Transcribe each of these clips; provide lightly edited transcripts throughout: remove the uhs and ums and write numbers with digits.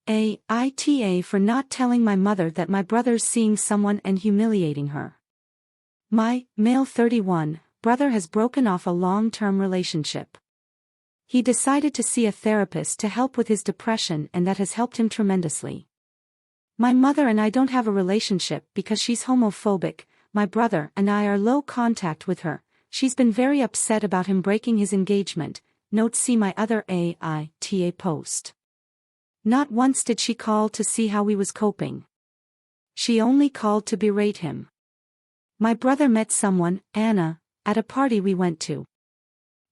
berate for not telling my mother that my brother's seeing someone and humiliating her. My, male 31, brother has broken off a long-term relationship. He decided to see a therapist to help with his depression, and that has helped him tremendously. My mother and I don't have a relationship because she's homophobic. My brother and I are low contact with her. She's been very upset about him breaking his engagement. Note see my other AITA post. Not once did she call to see how he was coping. She only called to berate him. My brother met someone, Anna, at a party we went to.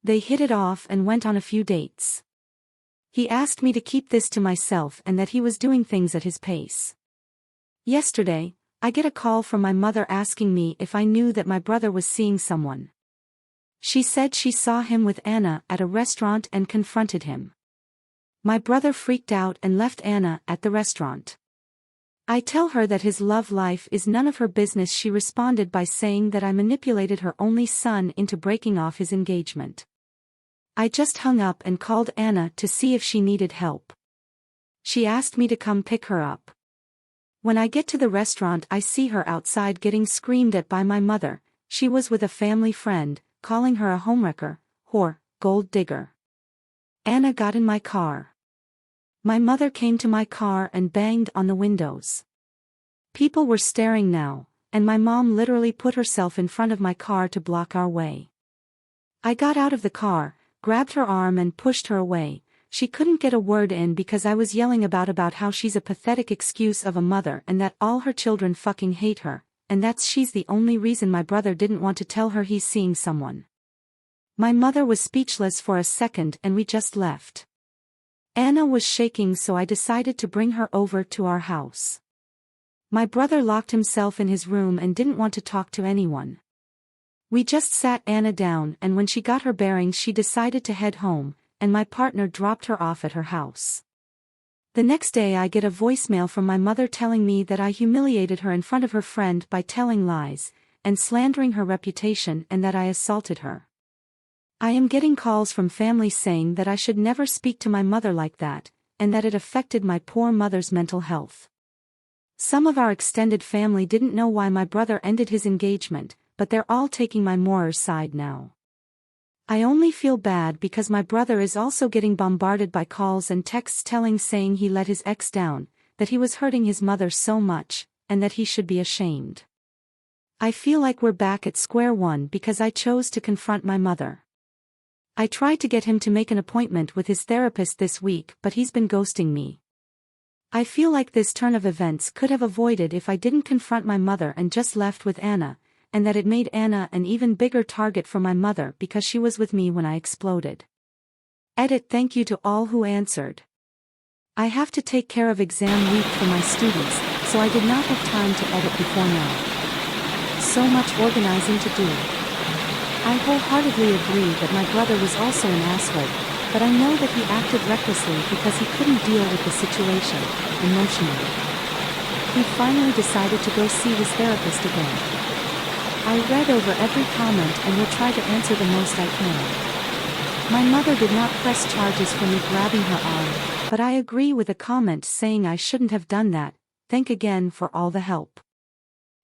They hit it off and went on a few dates. He asked me to keep this to myself and that he was doing things at his pace. Yesterday, I get a call from my mother asking me if I knew that my brother was seeing someone. She said she saw him with Anna at a restaurant and confronted him. My brother freaked out and left Anna at the restaurant. I tell her that his love life is none of her business. She responded by saying that I manipulated her only son into breaking off his engagement. I just hung up and called Anna to see if she needed help. She asked me to come pick her up. When I get to the restaurant, I see her outside getting screamed at by my mother. She was with a family friend, calling her a homewrecker, whore, gold digger. Anna got in my car. My mother came to my car and banged on the windows. People were staring now, and my mom literally put herself in front of my car to block our way. I got out of the car, grabbed her arm and pushed her away. She couldn't get a word in because I was yelling about how she's a pathetic excuse of a mother and that all her children fucking hate her, and that's she's the only reason my brother didn't want to tell her he's seeing someone. My mother was speechless for a second and we just left. Anna was shaking, so I decided to bring her over to our house. My brother locked himself in his room and didn't want to talk to anyone. We just sat Anna down, and when she got her bearings she decided to head home, and my partner dropped her off at her house. The next day I get a voicemail from my mother telling me that I humiliated her in front of her friend by telling lies, and slandering her reputation, and that I assaulted her. I am getting calls from family saying that I should never speak to my mother like that, and that it affected my poor mother's mental health. Some of our extended family didn't know why my brother ended his engagement, but they're all taking my Moore's side now. I only feel bad because my brother is also getting bombarded by calls and texts saying he let his ex down, that he was hurting his mother so much, and that he should be ashamed. I feel like we're back at square one because I chose to confront my mother. I tried to get him to make an appointment with his therapist this week, but he's been ghosting me. I feel like this turn of events could have avoided if I didn't confront my mother and just left with Anna, and that it made Anna an even bigger target for my mother because she was with me when I exploded. Edit. Thank you to all who answered. I have to take care of exam week for my students, so I did not have time to edit before now. So much organizing to do. I wholeheartedly agree that my brother was also an asshole, but I know that he acted recklessly because he couldn't deal with the situation, emotionally. He finally decided to go see his therapist again. I read over every comment and will try to answer the most I can. My mother did not press charges for me grabbing her arm, but I agree with a comment saying I shouldn't have done that. Thank again for all the help.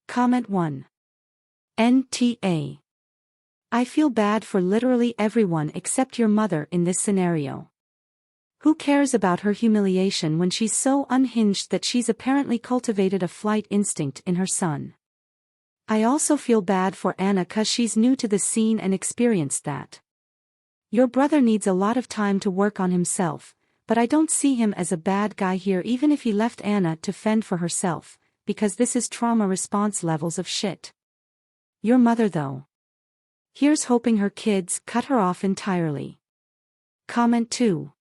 Comment 1. NTA. I feel bad for literally everyone except your mother in this scenario. Who cares about her humiliation when she's so unhinged that she's apparently cultivated a flight instinct in her son? I also feel bad for Anna 'cause she's new to the scene and experienced that. Your brother needs a lot of time to work on himself, but I don't see him as a bad guy here even if he left Anna to fend for herself, because this is trauma response levels of shit. Your mother though. Here's hoping her kids cut her off entirely. Comment 2.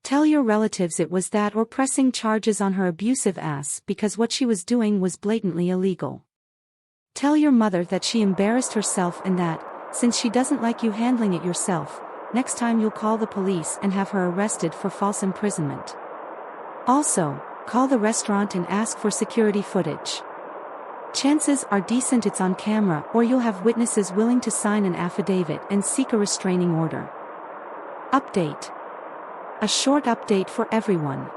Tell your relatives it was that or pressing charges on her abusive ass because what she was doing was blatantly illegal. Tell your mother that she embarrassed herself and that, since she doesn't like you handling it yourself, next time you'll call the police and have her arrested for false imprisonment. Also, call the restaurant and ask for security footage. Chances are decent it's on camera, or you'll have witnesses willing to sign an affidavit and seek a restraining order. Update. A short update for everyone.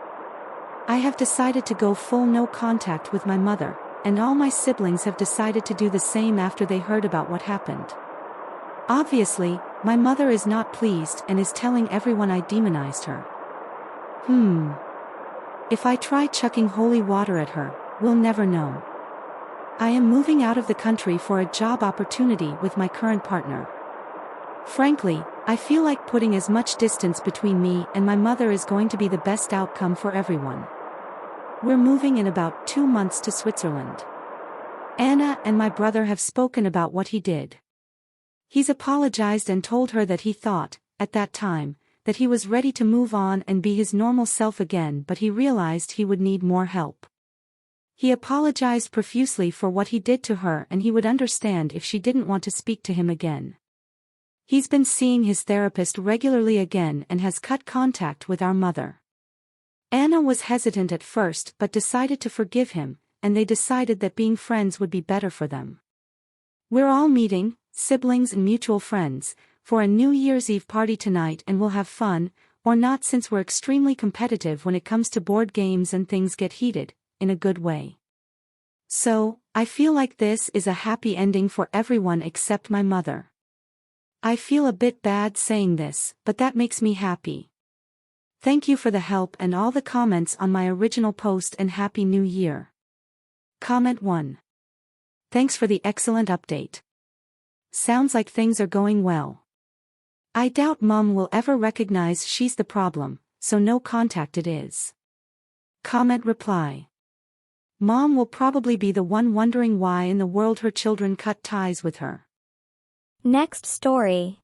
I have decided to go full no contact with my mother, and all my siblings have decided to do the same after they heard about what happened. Obviously, my mother is not pleased and is telling everyone I demonized her. If I try chucking holy water at her, we'll never know. I am moving out of the country for a job opportunity with my current partner. Frankly, I feel like putting as much distance between me and my mother is going to be the best outcome for everyone. We're moving in about 2 months to Switzerland. Anna and my brother have spoken about what he did. He's apologized and told her that he thought, at that time, that he was ready to move on and be his normal self again, but he realized he would need more help. He apologized profusely for what he did to her, and he would understand if she didn't want to speak to him again. He's been seeing his therapist regularly again and has cut contact with our mother. Anna was hesitant at first but decided to forgive him, and they decided that being friends would be better for them. We're all meeting, siblings and mutual friends, for a New Year's Eve party tonight, and we'll have fun, or not, since we're extremely competitive when it comes to board games and things get heated, in a good way. So, I feel like this is a happy ending for everyone except my mother. I feel a bit bad saying this, but that makes me happy. Thank you for the help and all the comments on my original post, and Happy New Year. Comment 1. Thanks for the excellent update. Sounds like things are going well. I doubt Mum will ever recognize she's the problem, so no contact it is. Comment reply. Mom will probably be the one wondering why in the world her children cut ties with her. Next story.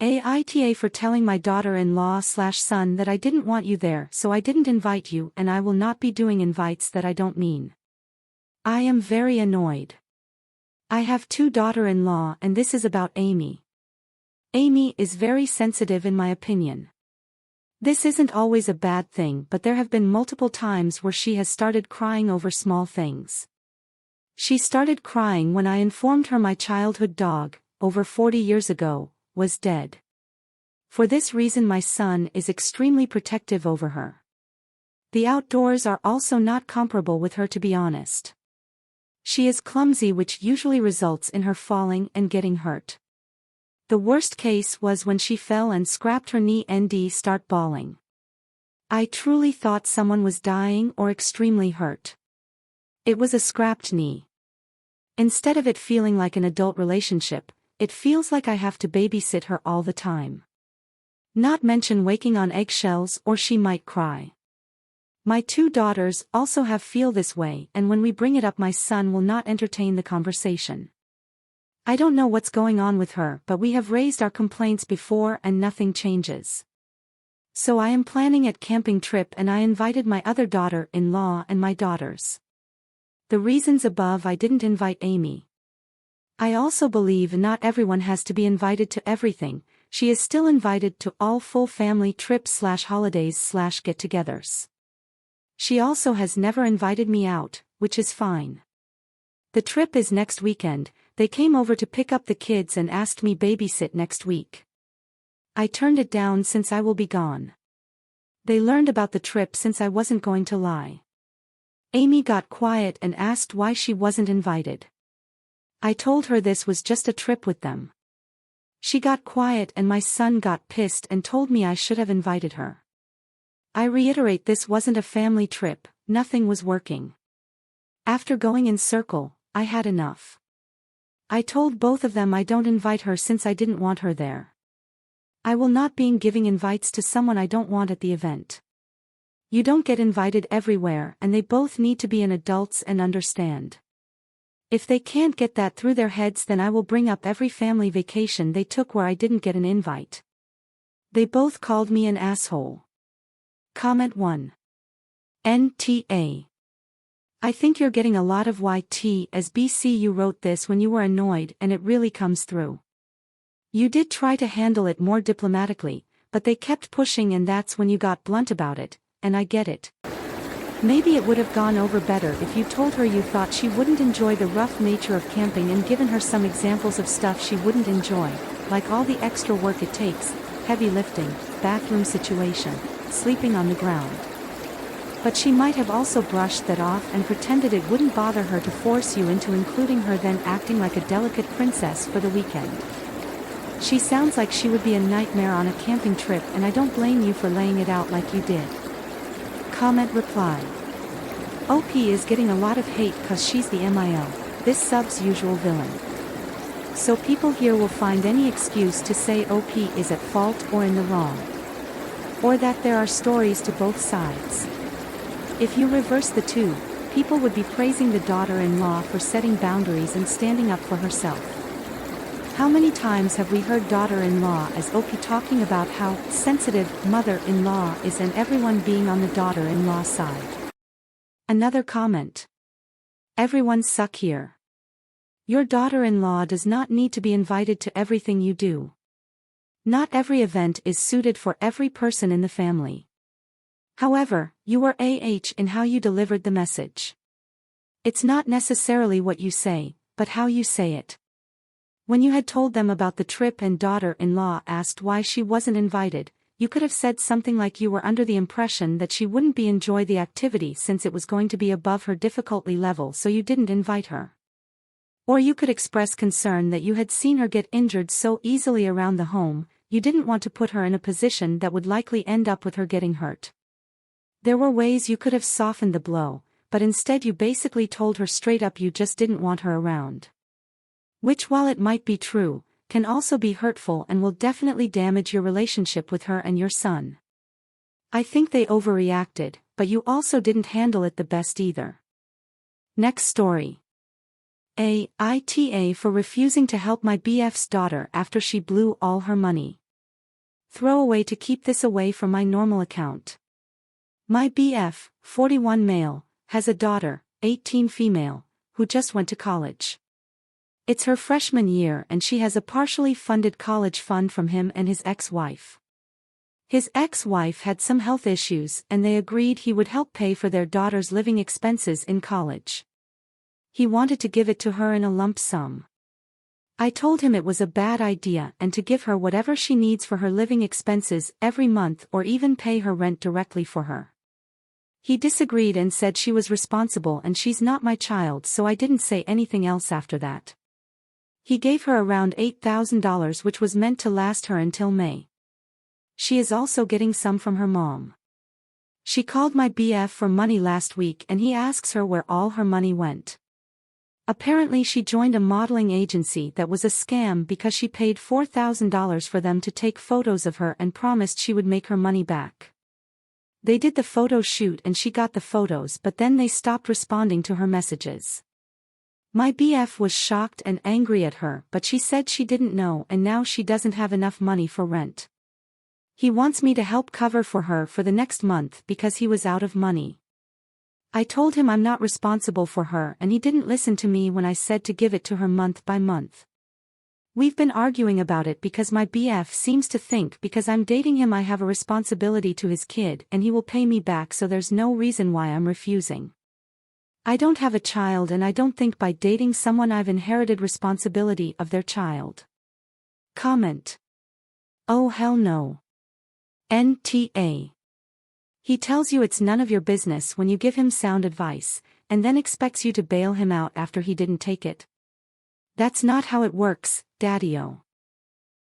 AITA for telling my daughter-in-law/son that I didn't want you there, so I didn't invite you, and I will not be doing invites that I don't mean. I am very annoyed. I have 2 daughter-in-law, and this is about Amy. Amy is very sensitive in my opinion. This isn't always a bad thing, but there have been multiple times where she has started crying over small things. She started crying when I informed her my childhood dog, over 40 years ago, was dead. For this reason my son is extremely protective over her. The outdoors are also not comparable with her, to be honest. She is clumsy, which usually results in her falling and getting hurt. The worst case was when she fell and scraped her knee and start bawling. I truly thought someone was dying or extremely hurt. It was a scrapped knee. Instead of it feeling like an adult relationship, it feels like I have to babysit her all the time. Not mention waking on eggshells or she might cry. My 2 daughters also feel this way, and when we bring it up my son will not entertain the conversation. I don't know what's going on with her, but we have raised our complaints before and nothing changes. So I am planning a camping trip, and I invited my other daughter-in-law and my daughters. The reasons above, I didn't invite Amy. I also believe not everyone has to be invited to everything. She is still invited to all full family trips/holidays/get-togethers. She also has never invited me out, which is fine. The trip is next weekend. They came over to pick up the kids and asked me babysit next week. I turned it down since I will be gone. They learned about the trip since I wasn't going to lie. Amy got quiet and asked why she wasn't invited. I told her this was just a trip with them. She got quiet and my son got pissed and told me I should have invited her. I reiterate, this wasn't a family trip, nothing was working. After going in circle, I had enough. I told both of them I don't invite her since I didn't want her there. I will not be giving invites to someone I don't want at the event. You don't get invited everywhere, and they both need to be an adults and understand. If they can't get that through their heads, then I will bring up every family vacation they took where I didn't get an invite. They both called me an asshole. Comment 1. NTA. I think you're getting a lot of YT as BC. You wrote this when you were annoyed, and it really comes through. You did try to handle it more diplomatically, but they kept pushing, and that's when you got blunt about it, and I get it. Maybe it would have gone over better if you told her you thought she wouldn't enjoy the rough nature of camping and given her some examples of stuff she wouldn't enjoy, like all the extra work it takes, heavy lifting, bathroom situation, sleeping on the ground. But she might have also brushed that off and pretended it wouldn't bother her to force you into including her, then acting like a delicate princess for the weekend. She sounds like she would be a nightmare on a camping trip, and I don't blame you for laying it out like you did. Comment reply. OP is getting a lot of hate cause she's the MIL, this sub's usual villain. So people here will find any excuse to say OP is at fault or in the wrong. Or that there are stories to both sides. If you reverse the two, people would be praising the daughter-in-law for setting boundaries and standing up for herself. How many times have we heard daughter-in-law as OP talking about how sensitive mother-in-law is and everyone being on the daughter-in-law side? Another comment. Everyone suck here. Your daughter-in-law does not need to be invited to everything you do. Not every event is suited for every person in the family. However, you were in how you delivered the message. It's not necessarily what you say, but how you say it. When you had told them about the trip and daughter-in-law asked why she wasn't invited, you could have said something like you were under the impression that she wouldn't enjoy the activity since it was going to be above her difficulty level, so you didn't invite her. Or you could express concern that you had seen her get injured so easily around the home, you didn't want to put her in a position that would likely end up with her getting hurt. There were ways you could have softened the blow, but instead you basically told her straight up you just didn't want her around. Which, while it might be true, can also be hurtful and will definitely damage your relationship with her and your son. I think they overreacted, but you also didn't handle it the best either. Next story. ITA for refusing to help my BF's daughter after she blew all her money. Throw away to keep this away from my normal account. My BF, 41 male, has a daughter, 18 female, who just went to college. It's her freshman year and she has a partially funded college fund from him and his ex-wife. His ex-wife had some health issues and they agreed he would help pay for their daughter's living expenses in college. He wanted to give it to her in a lump sum. I told him it was a bad idea and to give her whatever she needs for her living expenses every month or even pay her rent directly for her. He disagreed and said she was responsible and she's not my child, so I didn't say anything else after that. He gave her around $8,000, which was meant to last her until May. She is also getting some from her mom. She called my BF for money last week and he asks her where all her money went. Apparently she joined a modeling agency that was a scam because she paid $4,000 for them to take photos of her and promised she would make her money back. They did the photo shoot and she got the photos, but then they stopped responding to her messages. My BF was shocked and angry at her, but she said she didn't know and now she doesn't have enough money for rent. He wants me to help cover for her for the next month because he was out of money. I told him I'm not responsible for her and he didn't listen to me when I said to give it to her month by month. We've been arguing about it because my BF seems to think because I'm dating him I have a responsibility to his kid and he will pay me back, so there's no reason why I'm refusing. I don't have a child and I don't think by dating someone I've inherited responsibility of their child. Comment. Oh hell no. NTA. He tells you it's none of your business when you give him sound advice, and then expects you to bail him out after he didn't take it. That's not how it works, Daddy-o.